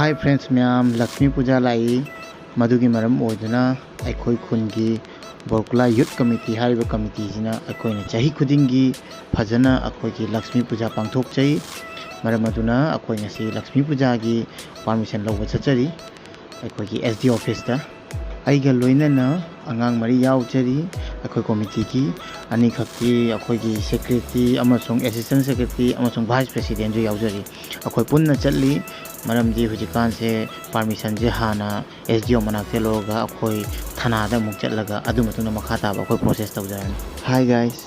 Hi friends ma'am Lakshmi पूजा लाई मधुगी मरम ओदना अखोई खुनगी बोरकुला youth committee हारिबा committee जिना अखोइना चाही खुदिंगी फजना अखोइगी लक्ष्मी पूजा पांगथोकचई मरम अदुना अखोइना सी लक्ष्मी पूजा की परमिशन लौब चचरी अखोइगी एसडी ऑफिस दा आइगा लोइनना अंगांग मरी याउचरी अखोई कमिटी की अनी खक्ति अखोइगी सेक्रेटरी अमसोंग असिस्टेंट सेक्रेटरी अमसोंग वाइस प्रेसिडेंट जो याउजरी अखोई पुन्ना चल्ली मरमदी हुजिकान से परमिशन से हाना एसडीओ मनाक्ते लोगा अखोई थानादा मुक चलगा अदु मतुना मखा ताब अखोई प्रोसेस तौजरन। हाय गाइस,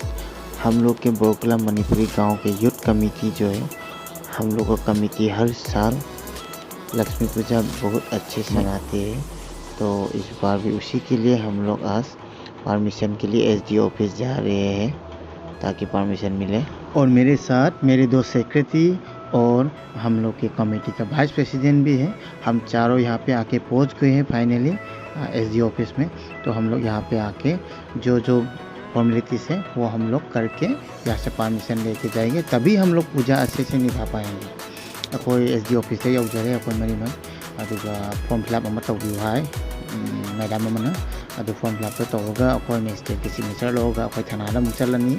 हम लोग के बोरकुला मणिपुरी गांव के यूथ कमेटी जो है, हम लोग का कमेटी हर साल लक्ष्मी पूजा बहुत अच्छे से मनाते हैं। तो इस बार भी उसी के लिए हम लोग आज परमिशन के लिए एसडीओ ऑफिस जा रहे हैं ताकि परमिशन मिले। और मेरे साथ मेरे दो सेक्रेटरी और हम लोग के कमेटी का वाइस प्रेसिडेंट भी है। हम चारों यहाँ पे आके पहुँच गए हैं फाइनली एसडीओ ऑफिस में। तो हम लोग यहाँ पे आके जो जो फॉर्मेलिटीज़ है वो हम लोग करके यहाँ से परमिशन लेके जाएंगे, तभी हम लोग पूजा अच्छे से निभा पाएंगे। कोई एसडीओ ऑफिस से यौजरे कोई मरी मन फॉर्म फिलअप तौबीयु हाय मैडम अमना फॉर्म फिलअप तौरगा अखोई मजिस्ट्रेट की सिग्नेचर लौगा अखोई थानादा मुक चलनी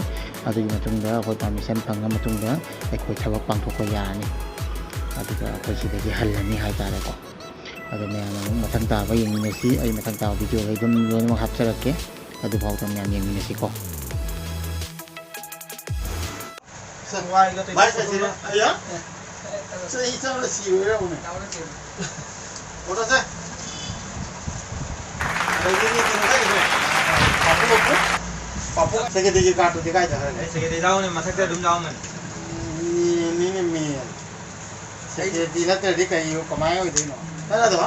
अदुगी मतुंगदा अखोई परमिशन फंगा मतुंगदा अखोई थबक पांगथोकपा यारनी अदुगा अखोई सिदगी हल्लनी हाइतारेको। अदु मैम मथंग ताबा येंगिनसी अई मथंग ताबा वीडियो लै दुम लोइनमक हापचरक्के अदु फाउ तम मैम येंगिनसीको। पापू सेक्रेटरी कार्ड दिखाई दे रहा है। सेक्रेटरी जाओ ने मथक से दुम जाओ मन नहीं सेक्रेटरी ना तेरे कहीं यो कमाए हुए दिन ना तो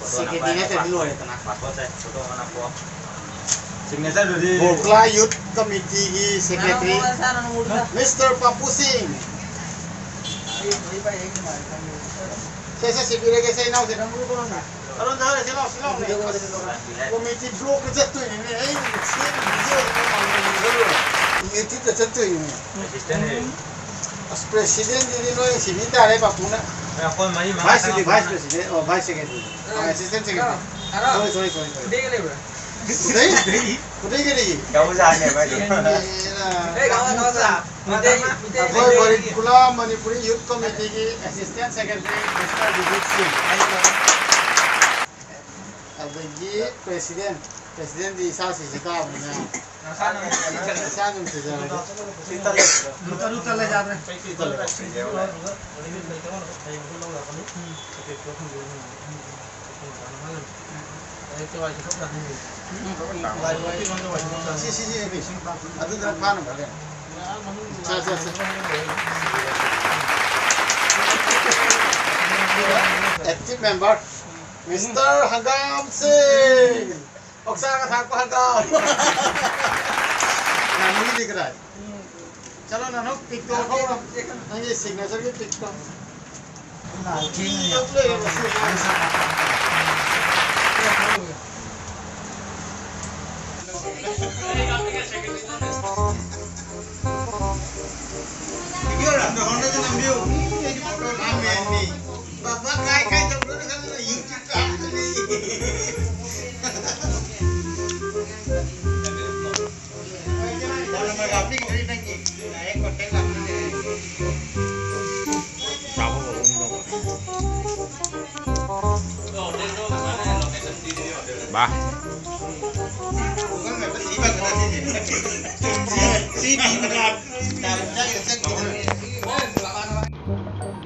सेक्रेटरी ना तेरे लो है तना पापू से फोटो मना को सिग्नेचर दे बोरकुला यूथ कमेटी की सेक्रेटरी मिस्टर पापू सिंह से सिबिरे के से नाउ से नंबर को ना अरुण दा रे सिलाओ सिलाओ कमेटी ब्लॉक जत्तो ने ए कमेटी तो जत्तो ने असिस्टेंट है प्रेसिडेंट दी नो सिबिता रे बापूना अपन मई वाइस प्रेसिडेंट और vice secretary assistant secretary sorry दे गेले बरा उदय के लिए गाँव जाने भाई ए गाँव जा कोई बोरकुला मणिपुरी यूथ कमेटी की assistant secretary mister Vijay Singh अबगी president दी सा से का बना सानम से जा लुटा ले जा रहे एक्टिव मेंबर मिस्टर हंगाम सिंह ओक्सा का था को हंगाम नाम नहीं दिख रहा है। चलो नानो पिक तो हो ये सिग्नेचर की पिक तो Ba.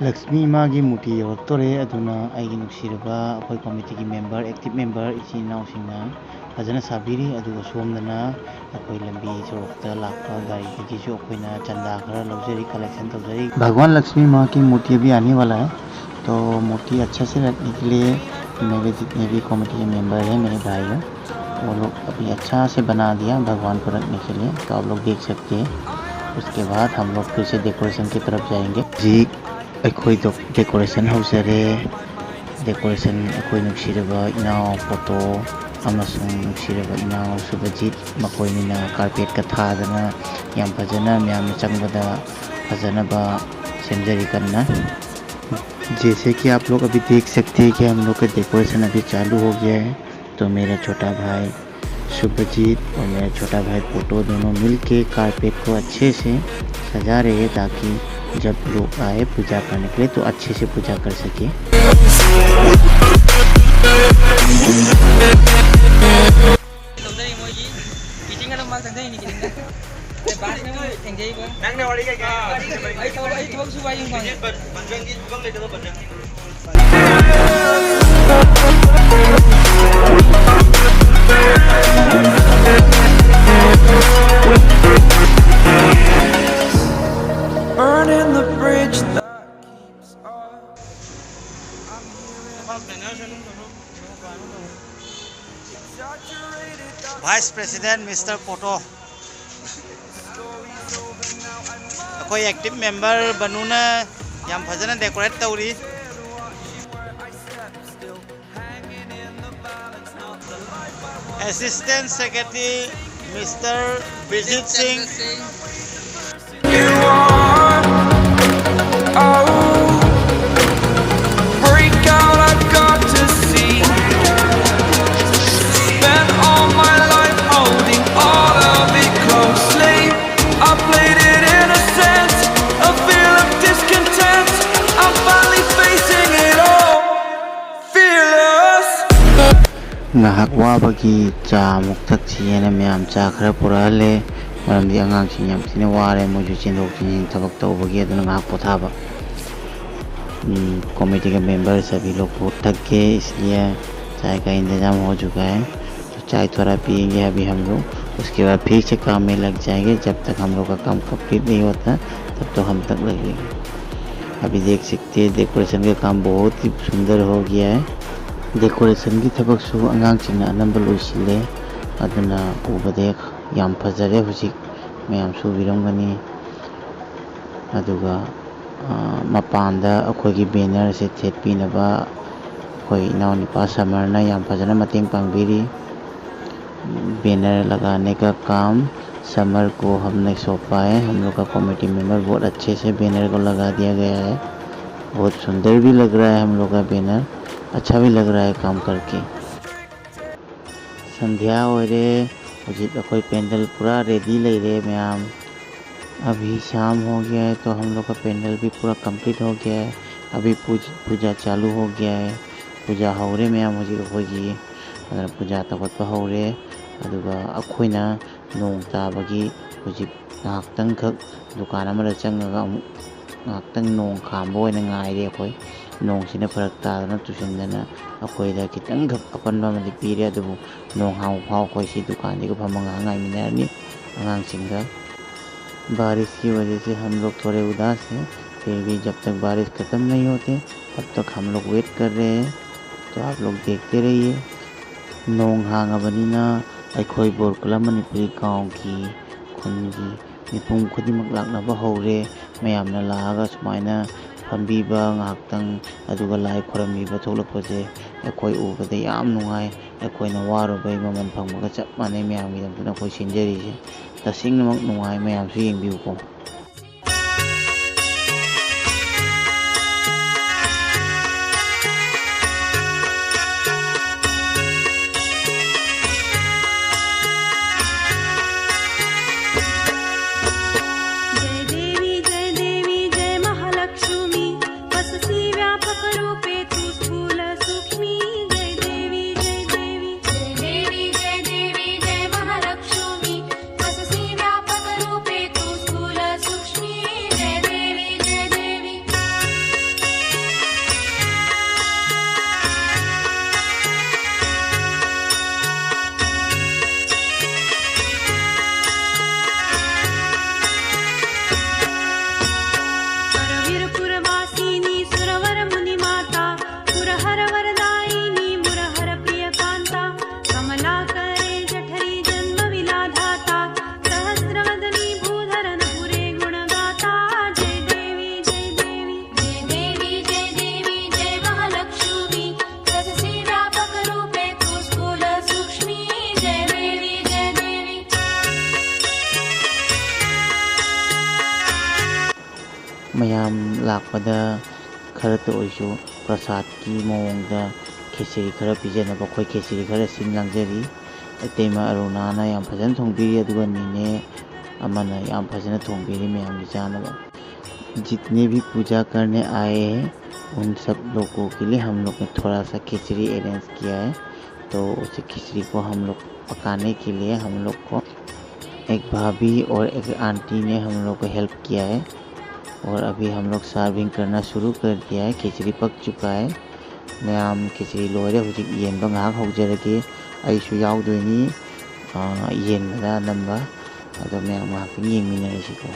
लक्ष्मी माँ की मूर्ति यौरक्तोरे अदुना आइगी नुक्सिरबा अखोई कमिटी की मेंबर एक्टिव मेंबर इची नाउसिंगना फजना साबिरी अदुगा सोमदना अखोई लंबी सोरक्ता लापा गाड़ी दगीसु अखोइना चंदा खरा लौजरी कलेक्शन तौजरी। भगवान लक्ष्मी माँ की मूर्ति अभी आने वाला है, तो मूर्ति अच्छा से रखने के लिए मेरे जितने भी कमेटी के मेंबर हैं मेरे भाई हैं वो लोग अभी अच्छा से बना दिया भगवान को रखने के लिए। तो आप लोग देख सकते हैं। उसके बाद हम लोग फिर से डेकोरेशन की तरफ जाएंगे जी। अखोई तो डेकोरेशन हौजरे डेकोरेशन अखोई नुक्सिरबा इनाव फोटो अमसुंग नुक्सिरबा इनाव सुबजीत मखोइनिना कारपेट का थादना याम फजना म्याम चंगबदा फजनबा सेमजरी कन्ना जैसे कि आप लोग अभी देख सकते हैं कि हम लोग का डेकोरेशन अभी चालू हो गया है। तो मेरा छोटा भाई शुभजीत और मेरा छोटा भाई पोटो दोनों मिलके कारपेट को अच्छे से सजा रहे हैं, ताकि जब लोग आए पूजा करने के लिए तो अच्छे से पूजा कर सके। Burning the bridge that Vice President Mr. Poto कोई एक्टिव मेंबर बनूना याम फजना डेकोरेट तौरी assistant secretary mister Brijit Singh you are. Oh, break out, I've got to see. Spent all my life holding all of it closely. I played it innocent, a feel of discontent. I'm finally facing it all, fearless. ngahak wabagi cha muktak chiyena myam cha khara purale maramdi angang sing yam thina ware moju chindok chin thabak tawbagi aduna ngahak pothaba committee के member सभी लोग उठ थक गए, इसलिए चाय का इंतज़ाम हो चुका है। तो चाय थोड़ा पियेंगे अभी हम लोग, उसके बाद फिर से काम में लग जाएंगे। जब तक हम लोग का काम कंप्लीट नहीं होता तब तो हम तक लगेंगे। अभी देख सकते हैं डेकोरेशन का काम बहुत ही सुंदर हो गया है। डेकोरेशन की थबक सु अंगांग सिंह अनंब लोइसिले अदुना उबदे याम फजरे हुजिक मैम सुबिरमगनी अदुगा मपानदा अखोगी बैनर से थेटपीनबा अखोई इनाव निपा समरना याम फजना मतेंग पांगबिरी। बैनर लगाने का काम समर को हमने सौंपा है। हम लोग का कमेटी मेंबर बहुत अच्छे से बैनर को लगा दिया गया है। बहुत सुंदर भी लग रहा है हम लोग का बैनर, अच्छा भी लग रहा है काम करके। संध्या हो रहे मुझे कोई पेंडल पूरा रेडी ले रहे मैम। अभी शाम हो गया है तो हम लोग का पेंडल भी पूरा कंप्लीट हो गया है। अभी पूजा चालू हो गया है। पूजा हो रहे मैम मुझे होगी अगर पूजा तब हो रहे अदुगा अखोइना नोंग ताबगी मुझे ngahaktan khak दुकान अमरा चंगगा ngahaktan नोंग खामबो ओइना ngaire अखोइ नोंग सिना फरक तादना तुसिंदना अखोइदा खितंग खक अपनबा मदि पीरे अदुबु नोंग हाउ फाउ कोइ सी दुकान दिगो फमंगा ngaimiनारनी अंगांग सिंगा। बारिश की वजह से हम लोग थोड़े उदास हैं, फिर भी जब तक बारिश ख़त्म नहीं होते तब तक हम लोग वेट कर रहे हैं। तो आप लोग देखते रहिए। नोंग हांगबनिना अखोई बोरकुला मणिपुरी गांव की खुनगी मिपुम खुदिमक लाक्नबा हौरे मयामना लागा सुमाइना फंबीबा ngahaktan aduga lai khorambiba tholakpase अखोई उबदे याम नुंगाई अखोइना वारुबै ममन फंगबगा चप माने मयामगी दमतुना अखोई सिनजरीसे तसिंगनमक नुंगाई मयामसु येंबिउको। मयाम लाकपदा खरत ओइसु प्रसाद की मौंगदा खिचड़ी खर पीजनब अखोई खिचड़ी खर सिंग लांजरी अतेमा अरुणाना याम फजन थोंबीरी अदुगा नीने अमना याम फजन थोंबीरी मैम की जानब। जितने भी पूजा करने आए हैं उन सब लोगों के लिए हम लोग ने थोड़ा सा खिचड़ी अरेंज किया है। तो उस खिचड़ी को हम लोग पकाने के लिए हम लोग को एक भाभी और एक आंटी ने हम लोग को हेल्प किया है और अभी हम लोग सर्विंग करना शुरू कर दिया है। खिचड़ी पक चुका है। मैम खिचड़ी लोरे हुजिक येनबा ngahak haujarage aisu yaudoni yenbada namba ado ma'am ngahak yengminarasiko।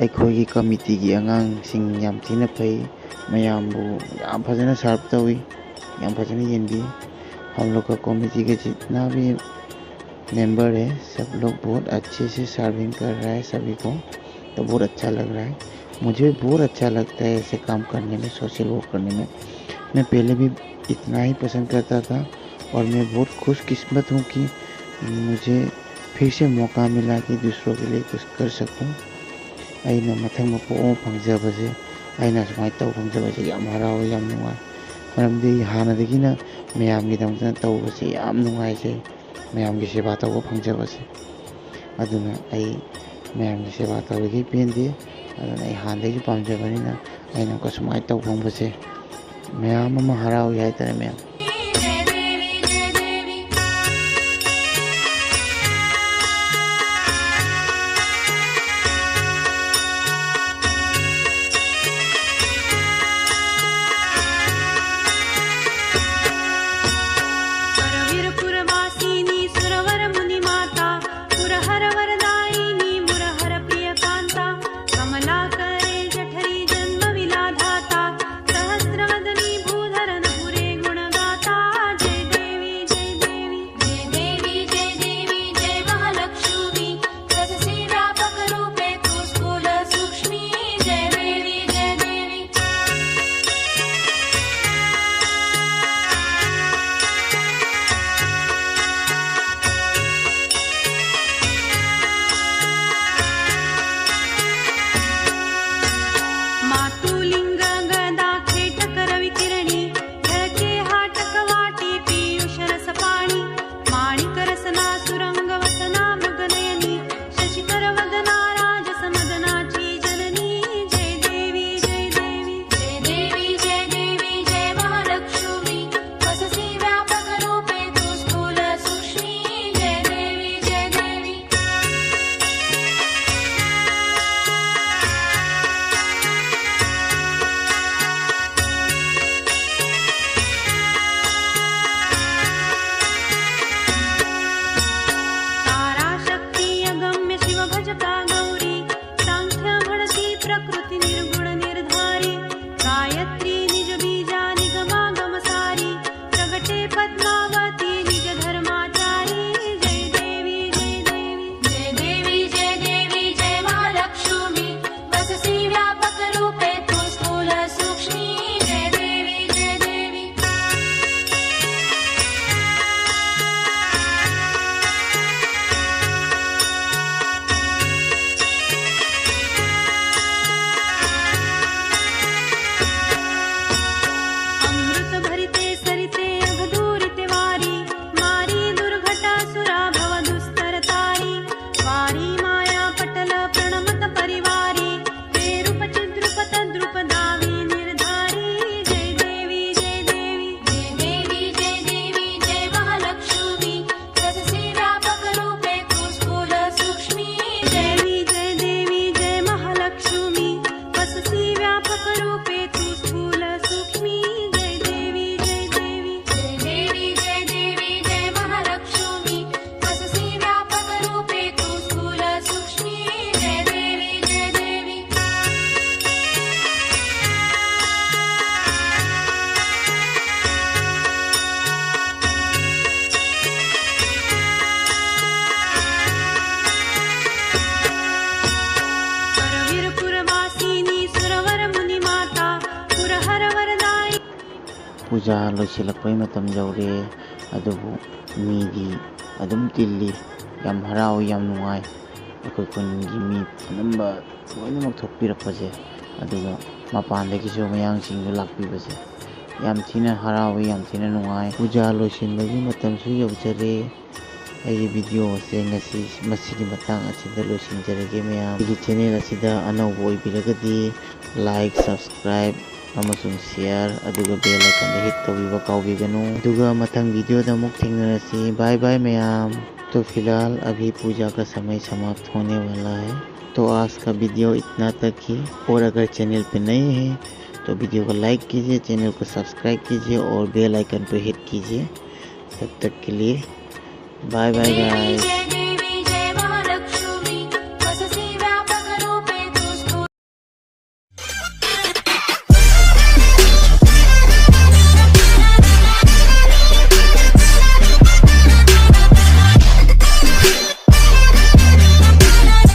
अखोई कमिटी की आगांसिंग याम थीना फई मयामबु याम फजना सर्व तवी याम फजना येंदी। हम लोग का कमिटी के जितना भी मेंबर है सब लोग बहुत अच्छे से सर्विंग कर रहा है सभी को, तो बहुत अच्छा लग रहा है। मुझे भी बहुत अच्छा लगता है ऐसे काम करने में, सोशल वर्क करने में। मैं पहले भी इतना ही पसंद करता था और मैं बहुत खुशकिस्मत हूँ कि मुझे फिर से मौका मिला कि दूसरों के लिए कुछ कर सकूँ। अना मथंग मपों फंगजबसे अना सुमाय तौ फंगजबसे याम हराव याम नुंगाय मरमदि हानादगिना मयामगी दमतना तौबसे याम नुंगायसे मयामगी सेवा तौब फंगजबसे अदुना अई मयामगी सेवा तौगी पेंदे अदुना अई हानदगी पामजबनिना अना को सुमाय तौ फंगबसे मयाम अमा हराव यायतरे मयाम। सहस्रवदनी भूधरन पुरे गुणगा पूजा लोइसिलक्पै मतम जौरे अदुबु मीदी अदुम तिल्ली याम हराव याम नुंगाई अखोय खुनगी मी अनंबा लोइनमक थोकपिरकपसे अदुगा मपानदगिसु मयांगसिंगु लाक्पिबसे याम थीना हराव याम थीना नुंगाई पूजा लोइसिनबगी मतमसु यौजरे अꯩ वीडियो से ngasi masigi matang asida loisinjarege mayam igi channel asida anaubo oibiragadi like subscribe amasung share aduga bell icon da hit tawbiba kaubiganu aduga mathang video da muk thengnarasi bye bye mayam। तो फिलहाल अभी पूजा का समय समाप्त होने वाला है, तो आज का वीडियो इतना तक ही। और अगर चैनल पे नए हैं तो वीडियो को लाइक कीजिए, चैनल को सब्सक्राइब कीजिए और बेल आइकन पर हिट कीजिए। तब तक के लिए बाय बाय गाइस।